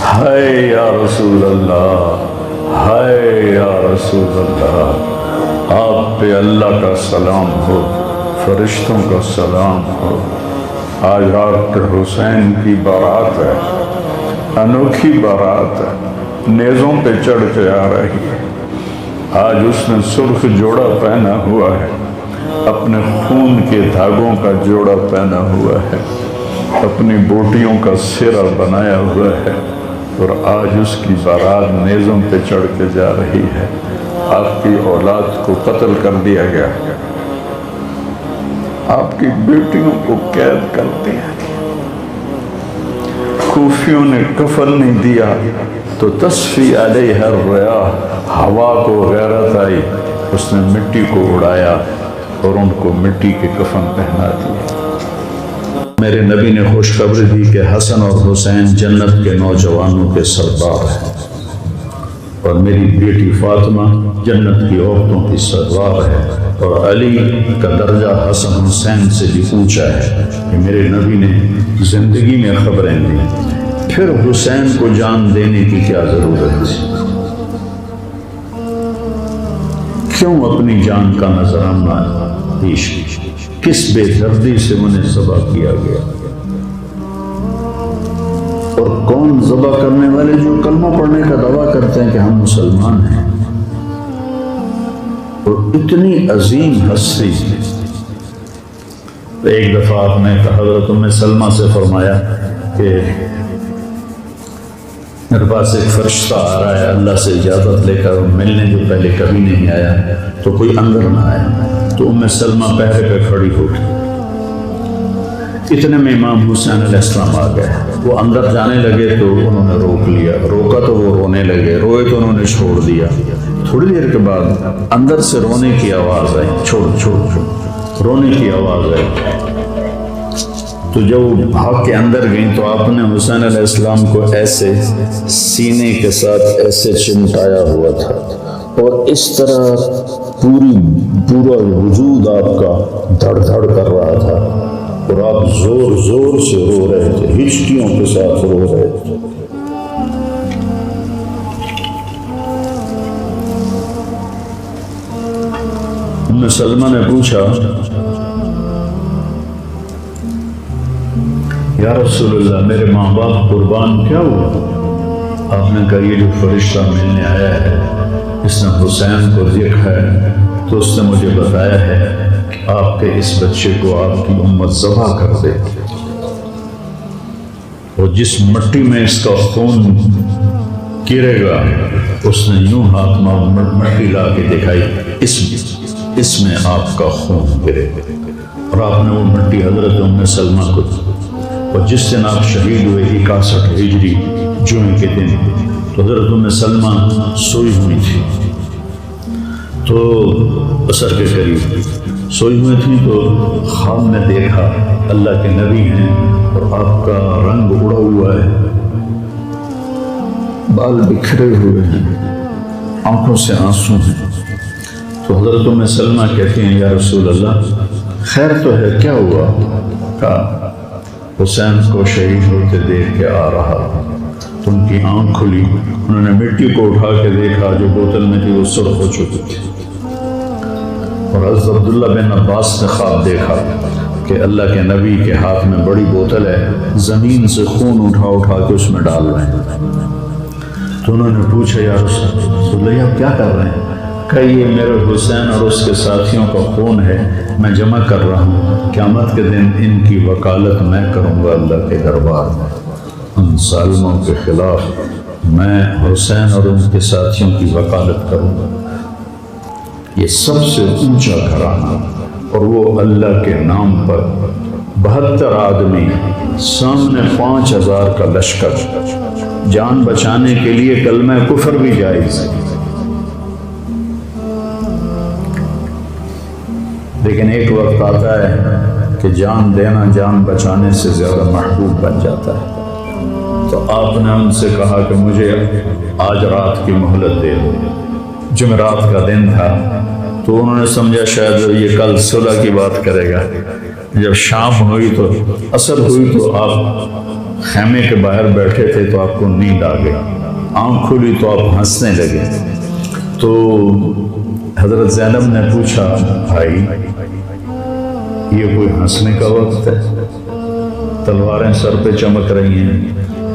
ہائے یا رسول اللہ، ہائے یا رسول اللہ، آپ پہ اللہ کا سلام ہو، فرشتوں کا سلام ہو۔ آج ڈاکٹر حسین کی بارات ہے، انوکھی بارات ہے، نیزوں پہ چڑھ کے آ رہی ہے۔ آج اس نے سرخ جوڑا پہنا ہوا ہے، اپنے خون کے دھاگوں کا جوڑا پہنا ہوا ہے، اپنی بوٹیوں کا سرا بنایا ہوا ہے، اور آج اس کی بارات نیزوں پہ چڑھ کے جا رہی ہے۔ آپ کی اولاد کو قتل کر دیا گیا، آپ کی بیٹیوں کو قید کر دیا گیا، کوفیوں نے کفن نہیں دیا تو تصفی علیہ الریاح، ہوا کو غیرت آئی، اس نے مٹی کو اڑایا اور ان کو مٹی کے کفن پہنا دیا۔ میرے نبی نے خوشخبری دی کہ حسن اور حسین جنت کے نوجوانوں کے سردار ہیں، اور میری بیٹی فاطمہ جنت کی عورتوں کی سردار ہے، اور علی کا درجہ حسن حسین سے بھی اونچا ہے کہ میرے نبی نے زندگی میں خبریں دی۔ پھر حسین کو جان دینے کی کیا ضرورت تھی؟ کیوں اپنی جان کا نذرانہ پیش کیا؟ کس بے دردی سے انہیں ذبح کیا گیا؟ اور کون ذبح کرنے والے جو کلمہ پڑھنے کا دعویٰ کرتے ہیں کہ ہم مسلمان ہیں، اور اتنی عظیم ہستی۔ ایک دفعہ آپ نے حضرت ام سلمہ سے فرمایا کہ میرے پاس ایک فرشتہ آ رہا ہے اللہ سے اجازت لے کر، ملنے جو پہلے کبھی نہیں آیا، تو کوئی اندر نہ آیا۔ تو ام سلمہ پہرے پہ کھڑی ہو گئی، اتنے میں امام حسین علیہ السلام آ گئے۔ وہ اندر جانے لگے تو انہوں نے روک لیا، روکا تو وہ رونے لگے، روئے تو انہوں نے چھوڑ دیا۔ تھوڑی دیر کے بعد اندر سے رونے کی آواز آئی، چھوڑ رونے کی آواز آئی۔ تو جب وہ بھاگ کے اندر گئیں تو آپ نے حسین علیہ السلام کو ایسے سینے کے ساتھ ایسے چمٹایا ہوا تھا، اور اس طرح پورا وجود آپ کا دھڑ دھڑ کر رہا تھا، اور آپ زور زور سے رو رہے تھے، ہچکیوں کے ساتھ رو رہے تھے۔ ام سلمہ نے پوچھا یا رسول اللہ میرے ماں باپ قربان کیا ہوا؟ آپ نے کہا یہ جو فرشتہ ملنے آیا ہے اس نے حسین کو دیکھا ہے، تو اس نے مجھے بتایا ہے کہ آپ کے اس بچے کو آپ کی امت ذبح کر دے، اور جس مٹی میں اس کا خون گرے گا اس نے یوں ہاتھ میں مٹی لا کے دکھائی، اس میں آپ کا خون گرے، اور آپ نے وہ مٹی حضرت ام سلمہ کو دی۔ اور جس دن آپ شہید ہوئے 61 ہجری جمعے کے دن، تو حضرت ام سلمہ سوئی ہوئی تھی، تو عصر کے قریب سوئی ہوئی تھی، تو خواب میں دیکھا اللہ کے نبی ہیں اور آپ کا رنگ اڑا ہوا ہے، بال بکھرے ہوئے ہیں، آنکھوں سے آنسو ہیں۔ تو حضرت ام سلمہ کہتی ہیں یا رسول اللہ خیر تو ہے، کیا ہوا؟ کہا حسین کو شہید ہوتے دیکھ کے آ رہا، تو ان کی آنکھ کھلی، انہوں نے مٹی کو اٹھا کے دیکھا جو بوتل میں تھی وہ سرخ ہو چکی تھی، اور حضرت عبداللہ بن عباس نے خواب دیکھا کہ اللہ کے نبی کے ہاتھ میں بڑی بوتل ہے، زمین سے خون اٹھا کے اس میں ڈال رہے ہیں۔ تو انہوں نے پوچھا یا رسول اللہ آپ کیا کر رہے ہیں؟ کہ یہ میرے حسین اور اس کے ساتھیوں کا خون ہے، میں جمع کر رہا ہوں، قیامت کے دن ان کی وکالت میں کروں گا اللہ کے دربار میں، ان ظالموں کے خلاف میں حسین اور ان کے ساتھیوں کی وکالت کروں گا۔ یہ سب سے اونچا گھرانہ، اور وہ اللہ کے نام پر 72 آدمی، سامنے 5000 کا لشکر، جان بچانے کے لیے کلمہ کفر بھی جائز ہے، لیکن ایک وقت آتا ہے کہ جان دینا جان بچانے سے زیادہ محبوب بن جاتا ہے۔ تو آپ نے ان سے کہا کہ مجھے آج رات کی مہلت دے دو۔ جمعرات کا دن تھا، تو انہوں نے سمجھا شاید یہ کل صلح کی بات کرے گا۔ جب شام ہوئی تو عصر ہوئی تو آپ خیمے کے باہر بیٹھے تھے تو آپ کو نیند آ گئی، آنکھ کھلی تو آپ ہنسنے لگے۔ تو حضرت زینب نے پوچھا بھائی یہ کوئی ہنسنے کا وقت ہے؟ تلواریں سر پہ چمک رہی ہیں۔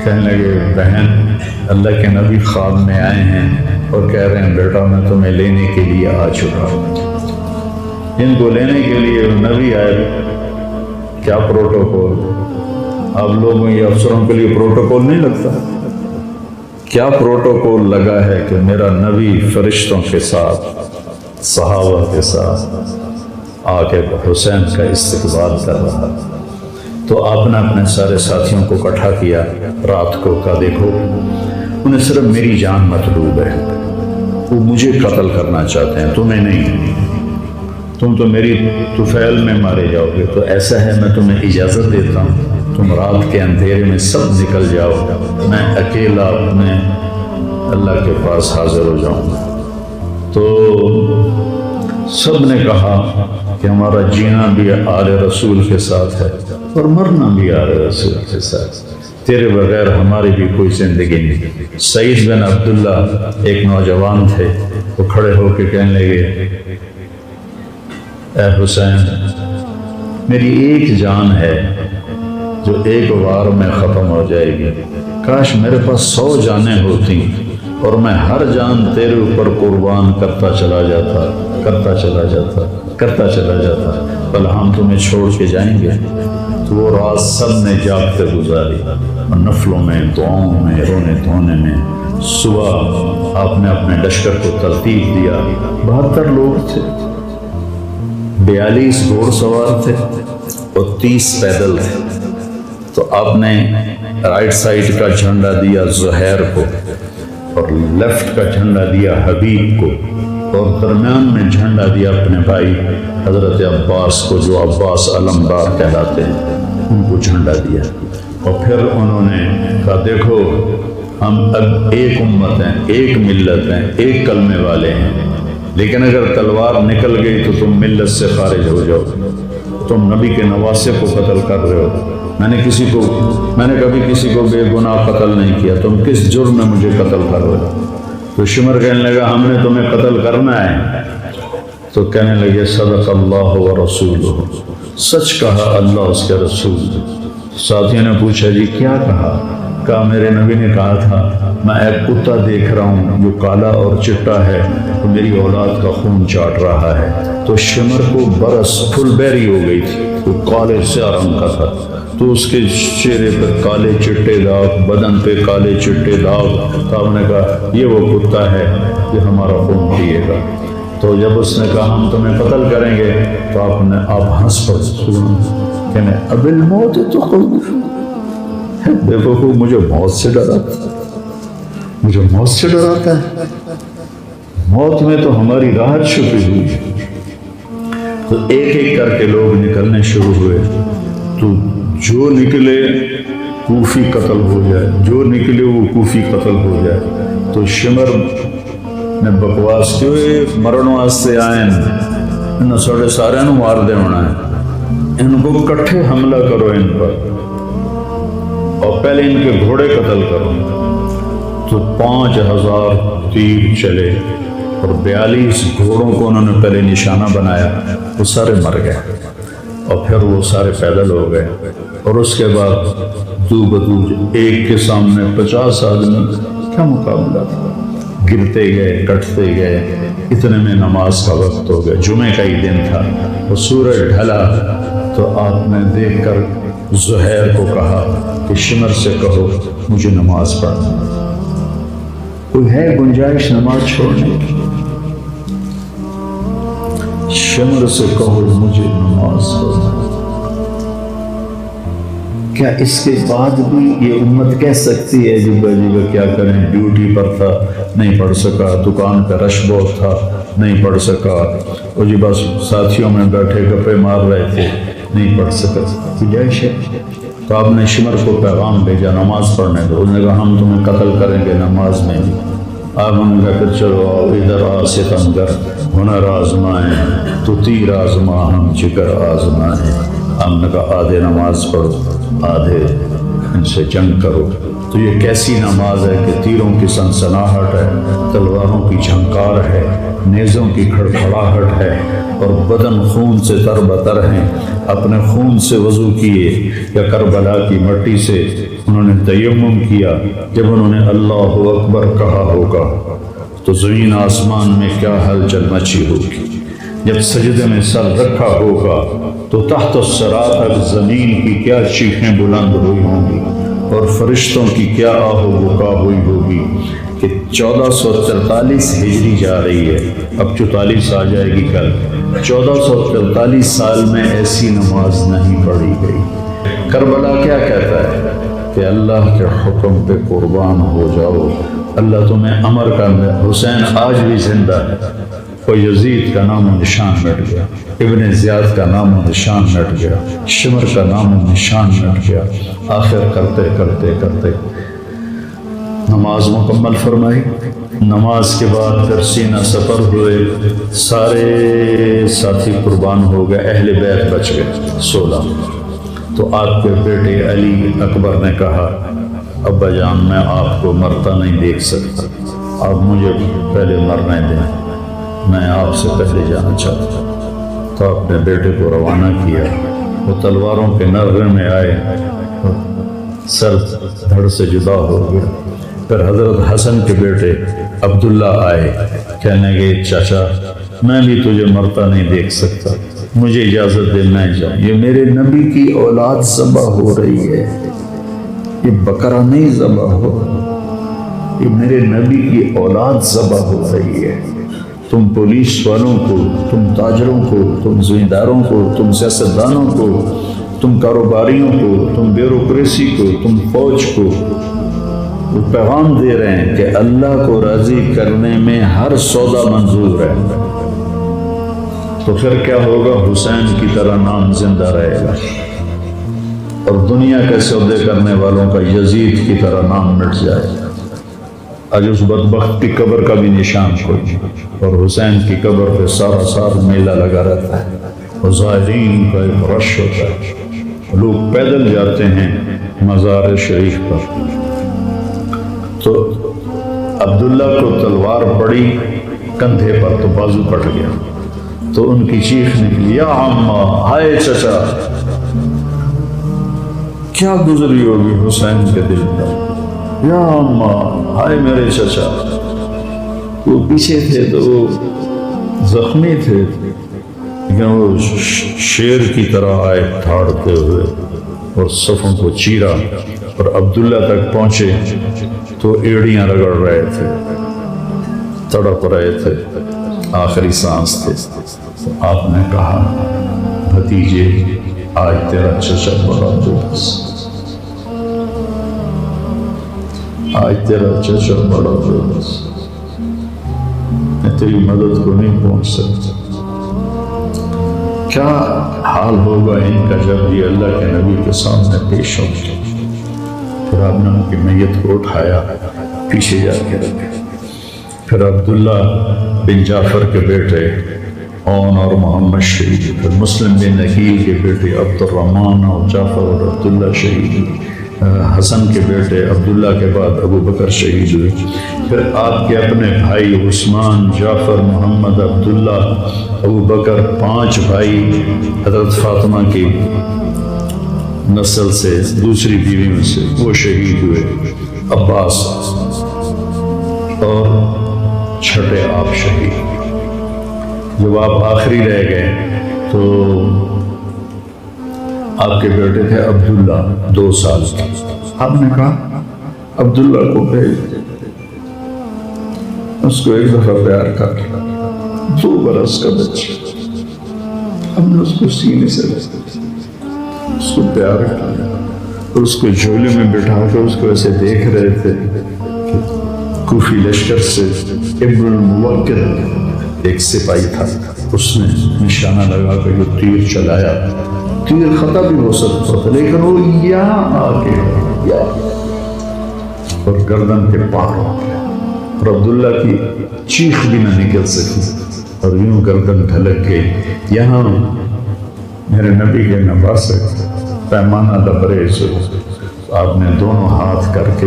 کہنے لگے بہن اللہ کے نبی خواب میں آئے ہیں اور کہہ رہے ہیں بیٹا میں تمہیں لینے کے لیے آ چکا ہوں۔ ان کو لینے کے لیے نبی آئے، کیا پروٹوکول؟ آپ لوگوں یہ افسروں کے لیے پروٹوکول نہیں لگتا؟ کیا پروٹوکول لگا ہے کہ میرا نبی فرشتوں کے ساتھ صحابہ کے ساتھ آ کے حسین کا استقبال کر رہا۔ تو آپ نے اپنے سارے ساتھیوں کو اکٹھا کیا رات کو، کہا دیکھو انہیں صرف میری جان مطلوب ہے، وہ مجھے قتل کرنا چاہتے ہیں، تمہیں نہیں، تم تو میری طفیل میں مارے جاؤ گے۔ تو ایسا ہے میں تمہیں اجازت دیتا ہوں، تم رات کے اندھیرے میں سب نکل جاؤ، میں اکیلا اپنے اللہ کے پاس حاضر ہو جاؤں گا۔ تو سب نے کہا کہ ہمارا جینا بھی آل رسول کے ساتھ ہے اور مرنا بھی آل رسول کے ساتھ، تیرے بغیر ہماری بھی کوئی زندگی نہیں۔ سعید بن عبداللہ ایک نوجوان تھے، وہ کھڑے ہو کے کہنے لگے اے حسین میری ایک جان ہے جو ایک وار میں ختم ہو جائے گی، کاش میرے پاس 100 جانیں ہوتی اور میں ہر جان تیرے اوپر قربان کرتا چلا جاتا بل ہم تمہیں چھوڑ کے جائیں گے۔ تو وہ رات سب نے جاگتے گزاری، اور نفلوں میں، دعاؤں میں، رونے دھونے میں۔ صبح آپ نے اپنے لشکر کو ترتیب دیا، 72 لوگ تھے، 42 گھوڑ سوار تھے اور 30 پیدل تھے۔ تو آپ نے رائٹ سائڈ کا جھنڈا دیا زہیر کو اور لیفٹ کا جھنڈا دیا حبیب کو، اور درمیان میں جھنڈا دیا اپنے بھائی حضرت عباس کو، جو عباس علمدار کہلاتے ہیں، ان کو جھنڈا دیا۔ اور پھر انہوں نے کہا دیکھو ہم اب ایک امت ہیں، ایک ملت ہیں، ایک کلمے والے ہیں، لیکن اگر تلوار نکل گئی تو تم ملت سے خارج ہو جاؤ، تم نبی کے نواسے کو قتل کر رہے ہو، میں نے کبھی کسی کو بے گناہ قتل نہیں کیا، تم کس جرم میں مجھے قتل کر رہے ہو؟ تو شمر کہنے لگا ہم نے تمہیں قتل کرنا ہے۔ تو کہنے لگے صدق اللہ و رسولہ، سچ کہا اللہ اس کے رسول۔ ساتھیوں نے پوچھا جی کیا کہا؟ کہا میرے نبی نے کہا تھا میں ایک کتا دیکھ رہا ہوں جو کالا اور چٹا ہے، تو میری اولاد کا خون چاٹ رہا ہے۔ تو شمر کو برس پھل بیری ہو گئی تھی، وہ کالے سیاہ رنگ کا تھا، تو اس کے چہرے پر کالے چٹے داغ، بدن پہ کالے چٹے داغ۔ تو آپ نے کہا یہ وہ کتا ہے جو ہمارا خون پیے گا۔ تو جب اس نے کہا ہم تمہیں قتل کریں گے تو آپ ہنس پڑے، کہنے اب الموت تو دیکھو مجھے موت سے ڈراتا ہے، موت میں تو ہماری راحت چھپی ہوئی ہے۔ تو ایک ایک کر کے لوگ نکلنے شروع ہوئے، تو جو نکلے کوفی قتل ہو جائے، جو نکلے وہ کوفی قتل ہو جائے۔ تو شمر نے بکواس کی مرن واسطے آئے ان ساڑے سارے نو مار دے ہونا ہے، ان کو کٹھے حملہ کرو ان پر، اور پہلے ان کے گھوڑے قتل کرو۔ تو 5000 تیر چلے اور 42 گھوڑوں کو انہوں نے پہلے نشانہ بنایا، وہ سارے مر گئے، اور پھر وہ سارے پیدل ہو گئے۔ اور اس کے بعد دو بدو ایک کے سامنے 50 آدمی، کیا مقابلہ تھا، گرتے گئے، کٹتے گئے، اتنے میں نماز کا وقت ہو گیا، جمعے کا ہی دن تھا، وہ سورج ڈھلا۔ تو آپ نے دیکھ کر زہیر کو کہا کہ شمر سے کہو مجھے نماز پڑھنا، کوئی ہے گنجائش نماز چھوڑنے کی؟ شمر سے کہو مجھے نماز پڑھنا۔ کیا اس کے بعد بھی یہ امت کہہ سکتی ہے جی کیا کریں، ڈیوٹی پر تھا نہیں پڑھ سکا، دکان پہ رش بہت تھا نہیں پڑھ سکا، اور جی بس ساتھیوں میں بیٹھے گپے مار رہے تھے نہیں پڑھ سکا، گنجائش ہے؟ تو آپ نے شمر کو پیغام بھیجا نماز پڑھنے دو، انہوں نے کہا ہم تمہیں قتل کریں گے نماز میں بھی۔ آپ ہم نے کہا چلو آؤ ادھر آ ستمگر، ہنر آزمائیں تو تیر آزما ہم جگر آزمائیں۔ ہم نے کہا آدھے نماز پڑھو آدھے ان سے جنگ کرو۔ تو یہ کیسی نماز ہے کہ تیروں کی سنسناہٹ ہے، تلواروں کی جھنکار ہے، نیزوں کی کھڑکھڑاہٹ ہے، اور بدن خون سے تر بتر ہیں۔ اپنے خون سے وضو کیے یا کربلا کی مٹی سے انہوں نے تیمم کیا۔ جب انہوں نے اللہ اکبر کہا ہوگا تو زمین آسمان میں کیا ہلچل مچی ہوگی۔ جب سجدے میں سر رکھا ہوگا تو تحت الثری تک زمین کی کیا چیخیں بلند ہوئی ہوں گی، اور فرشتوں کی کیا آہ و بکا ہوئی ہوگی کہ 1443 ہجری جا رہی ہے، اب 44 آ جائے گی کل۔ 1443 سال میں ایسی نماز نہیں پڑھی گئی۔ کربلا کیا کہتا ہے کہ اللہ کے حکم پہ قربان ہو جاؤ، اللہ تمہیں امر کرنا۔ حسین آج بھی زندہ ہے، اور یزید کا نام و نشان مٹ گیا، ابن زیاد کا نام و نشان مٹ گیا، شمر کا نام و نشان مٹ گیا۔ آخر کرتے کرتے کرتے نماز مکمل فرمائی۔ نماز کے بعد پھر سینہ سفر ہوئے، سارے ساتھی قربان ہو گئے، اہل بیت بچ گئے 16۔ تو آپ کے بیٹے علی اکبر نے کہا ابا جان میں آپ کو مرتا نہیں دیکھ سکتا، آپ مجھے پہلے مرنے دیں، میں آپ سے پہلے جانا چاہتا ہوں۔ تو اپنے بیٹے کو روانہ کیا، وہ تلواروں کے نرغے میں آئے، سر دھڑ سے جدا ہو گیا۔ پھر حضرت حسن کے بیٹے عبداللہ آئے، کہنے لگے چاچا میں بھی تجھے مرتا نہیں دیکھ سکتا، مجھے اجازت دے میں جاؤں، یہ میرے نبی کی اولاد ذبح ہو رہی ہے، یہ بکرا نہیں ذبح ہو، یہ میرے نبی کی اولاد ذبح ہو رہی ہے۔ تم پولیس والوں کو، تم تاجروں کو، تم زمینداروں کو، تم سیاستدانوں کو، تم کاروباریوں کو، تم بیوروکریسی کو، تم فوج کو وہ پیغام دے رہے ہیں کہ اللہ کو راضی کرنے میں ہر سودا منظور ہے۔ تو پھر کیا ہوگا؟ حسین کی طرح نام زندہ رہے گا، اور دنیا کے سودے کرنے والوں کا یزید کی طرح نام مٹ جائے گا۔ آج اس بدبخت کی قبر کا بھی نشان کوئی نہیں، اور حسین کی قبر پہ سارا سال میلہ لگا رہتا ہے، اور زائرین کا ایک رش ہوتا ہے، لوگ پیدل جاتے ہیں مزار شریف پر۔ تو عبداللہ کو تلوار پڑی کندھے پر تو بازو کٹ گیا، تو ان کی چیخ نکلی یا عمّا، ہائے چچا، کیا گزری ہوگی حسین کے دل پر، یا عمّا، ہائے میرے چچا۔ وہ پیچھے تھے تو وہ زخمی تھے، لیکن وہ شیر کی طرح آئے دھاڑتے ہوئے اور صفوں کو چیرا، اور عبداللہ تک پہنچے تو ایڑیاں رگڑ رہے تھے، تڑپ رہے تھے، آخری سانس تھے۔ تو آپ نے کہا بھتیجے آج تیرا چچا بڑا بےبس، آج تیرا چچا بڑا بےبس، میں تیری مدد کو نہیں پہنچ سکتا۔ کیا حال ہوگا ان کا جب یہ اللہ کے نبی کے سامنے پیش ہو گیا۔ پھر آپ نے ان کی میت کو اٹھایا، پیچھے جا کے رکھا۔ پھر عبداللہ بن جعفر کے بیٹے اون اور محمد شہید، پھر مسلم بن عقیل کے بیٹے عبد الرحمن اور جعفر اور عبداللہ شہید، حسن کے بیٹے عبداللہ کے بعد ابو بکر شہید ہوئے۔ پھر آپ کے اپنے بھائی عثمان، جعفر، محمد، عبداللہ، ابو بکر، 5 بھائی حضرت فاطمہ کی نسل سے، دوسری بیوی میں سے، وہ شہید ہوئے، عباس، اور چھٹے آپ شہید۔ جب آپ آخری رہ گئے تو آپ کے بیٹے تھے عبداللہ 2 سال کے، آپ نے کہا عبداللہ کو بھیج دے، اس کو ایک دفعہ پیار کر، 2 برس کا بچہ، ہم نے اس کو سینے سے اس کو پیار کیا، اور اس کو جھولے میں بٹھا کے اس کو ایسے دیکھ رہے تھے کہ کوفی لشکر سے ابن الموکر ایک سپاہی تھا، اس نے نشانہ لگا کے جو تیر چلایا، تیر خطا بھی ہو سکتا تھا، لیکن وہ یہاں آ کے اور گردن کے پار ہو گیا، اور عبداللہ کی چیخ بھی نہ نکل سکی، اور یوں گردن ڈھلک گئی۔ یہاں میرے نبی کے نواسے پیمانہ لبریز ہو، آپ نے دونوں ہاتھ کر کے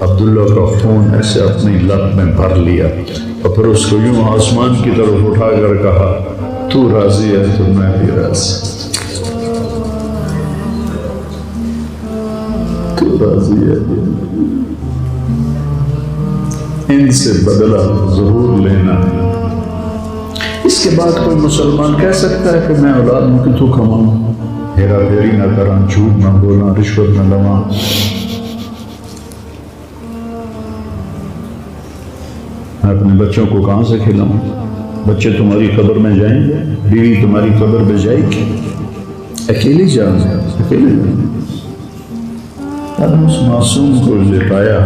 عبداللہ کا خون ایسے اپنی لب میں بھر لیا اور پھر اس کو یوں آسمان کی طرف اٹھا کر کہا تو راضی ہے تو میں بھی راضی، تو راضی ہے، ان سے بدلہ ضرور لینا۔ اس کے بعد کوئی مسلمان کہہ سکتا ہے کہ میں اولاد میں کتوں کماؤں، ہیرا پھیری نہ کراں، جھوٹ نہ بولاں، رشوت نہ لواں، میں اپنے بچوں کو کہاں سے کھلاؤں؟ بچے تمہاری قبر میں جائیں گے، بیوی تمہاری قبر میں جائے گی، اکیلی جان ہے، اکیلی جان۔ اس معصوم کو لٹایا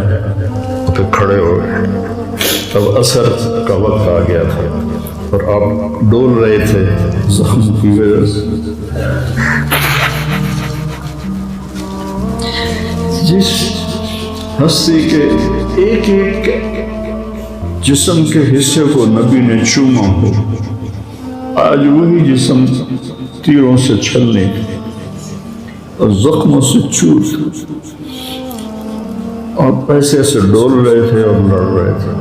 تو کھڑے ہو گئے۔ اب عصر کا وقت آ گیا تھا اور آپ ڈول رہے تھے زخم کی وجہ سے۔ جس ہستی کے ایک ایک جسم کے حصے کو نبی نے چوما ہو، آج وہی جسم تیروں سے چھلنے اور زخموں سے چوٹ اور پیسے سے ڈول رہے تھے اور لڑ رہے تھے۔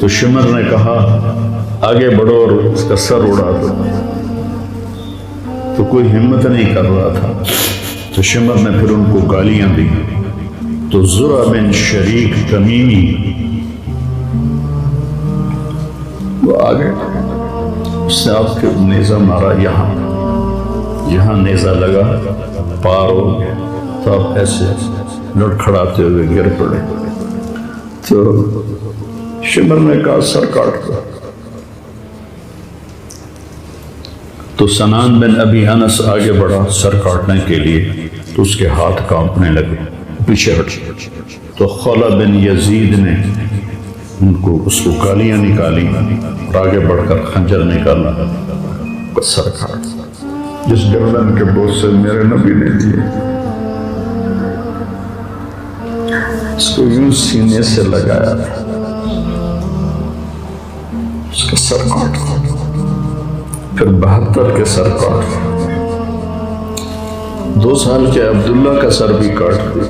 تو شمر نے کہا آگے بڑھو اور اس کا سر اڑا دو، تو کوئی ہمت نہیں کر رہا تھا۔ تو شمر نے پھر ان کو گالیاں دی۔ تو زرع بن شریک تمیمی وہ آگے، اس نے آپ کے نیزہ مارا، یہاں نیزہ لگا، پار ہو گیا، تو آپ ایسے لڑکھڑاتے ہوئے گر پڑے۔ تو شمر نے کہا سر کاٹ دو۔ تو سنان بن ابی انس آگے بڑھا سر کاٹنے کے لیے، تو اس کے ہاتھ کانپنے لگے، پیچھے ہٹ۔ تو خلا بن یزید نے اس کو گالیاں نکالی اور آگے بڑھ کر خنجر نکالا، سر کاٹ۔ جس گردن کے بوجھ سے میرے نبی نے دیے، اس کو یوں سینے سے لگایا، اس کا سر کاٹ، پھر 72 کے سر کاٹ، 2 سال کے عبداللہ کا سر بھی کاٹ دیا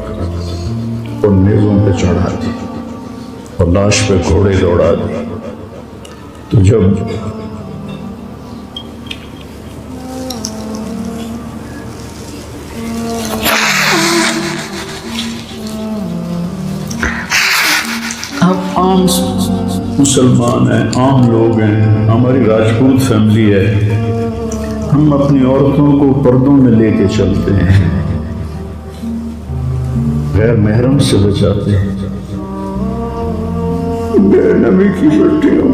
اور نیزوں پہ چڑھا دی اور لاش پہ گھوڑے دوڑا دی۔ تو جب اب عام مسلمان ہیں، عام لوگ ہیں، ہماری راجپوت فیملی ہے، ہم اپنی عورتوں کو پردوں میں لے کے چلتے ہیں، غیر محرم سے بچاتے ہیں۔ میرے نبی کی بیٹیوں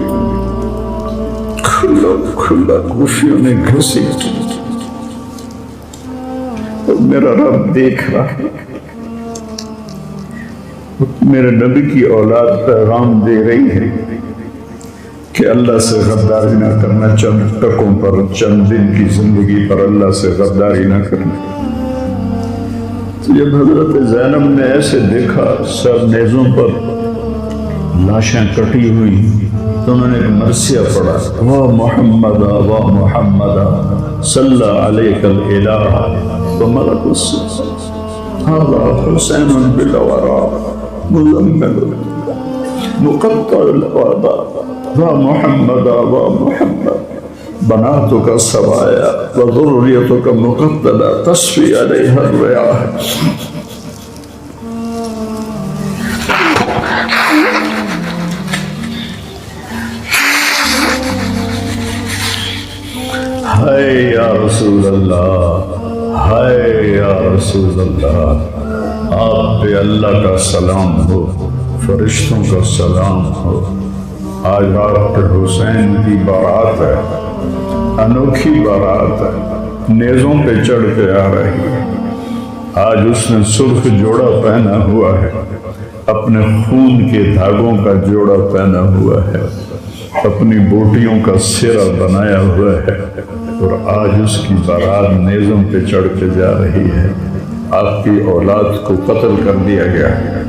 کھلا کوفیوں نے گھسیٹ، اور میرا رب دیکھ رہا ہے، میرے نبی کی اولاد پیغام دے رہی ہے کہ اللہ سے غداری نہ کرنا، چند ٹکوں پر، چند دن کی زندگی پر اللہ سے غداری نہ کرنا۔ جب حضرت زینب نے ایسے دیکھا سب نیزوں پر لاشیں کٹی ہوئی، تو انہوں نے ایک مرثیہ پڑھا، وا محمد وا محمد صلی علیک الالہ وملک السماء هذا حسین بالورا مزمل مقطع الوباء وا محمد وا محمد بناتك سوایا وذریتك مقتلہ تصفی علیہ الریاح۔ ہائے یا رسول اللہ، ہائے یا رسول اللہ، آپ پہ اللہ کا سلام ہو، فرشتوں کا سلام ہو۔ آج آپ کے حسین کی بارات ہے، انوکھی بارات ہے، نیزوں پہ چڑھ کے آ رہی ہے۔ آج اس نے سرخ جوڑا پہنا ہوا ہے، اپنے خون کے دھاگوں کا جوڑا پہنا ہوا ہے، اپنی بوٹیوں کا سرہ بنایا ہوا ہے، اور آج اس کی بارات نیزوں پہ چڑھ کے جا رہی ہے۔ آپ کی اولاد کو قتل کر دیا گیا ہے،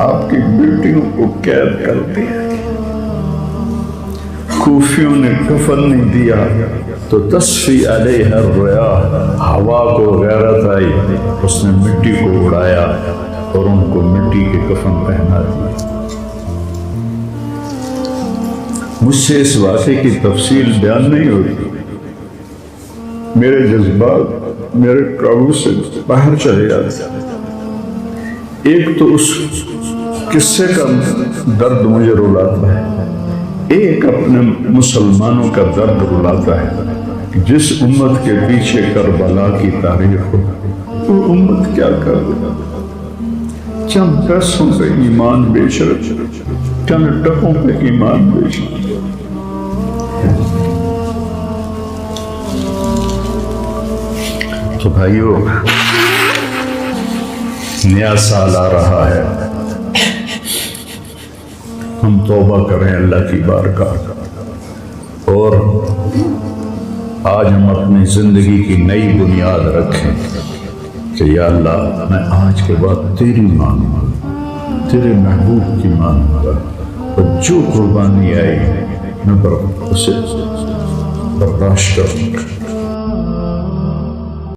آپ کی بیٹیوں کو قید کر دیا گیا، کوفیوں نے کفن نہیں دیا تو تصفی علیہ الریاح، ہوا کو غیرت آئی، اس نے مٹی کو اڑایا اور ان کو مٹی کے کفن پہنا دیا۔ مجھ سے اس واقعے کی تفصیل بیان نہیں ہوتی، میرے جذبات میرے قابو سے باہر چلے جاتے۔ ایک تو اس قصے کا درد مجھے رلاتا ہے، ایک اپنے مسلمانوں کا درد رلاتا ہے کہ جس امت کے پیچھے کربلا کی تاریخ ہو، وہ امت کیا کر دے؟ چند پیسوں پہ ایمان بیچ رہے، چند ٹکوں پہ ایمان بیچ رہے۔ تو بھائیو، نیا سال آ رہا ہے، ہم توبہ کریں اللہ کی بارگاہ اور آج ہم اپنی زندگی کی نئی بنیاد رکھیں کہ یا اللہ میں آج کے بعد تیری مانوں گا، تیرے محبوب کی مانوں گا، اور جو قربانی آئی میں اسے برداشت کروں گا۔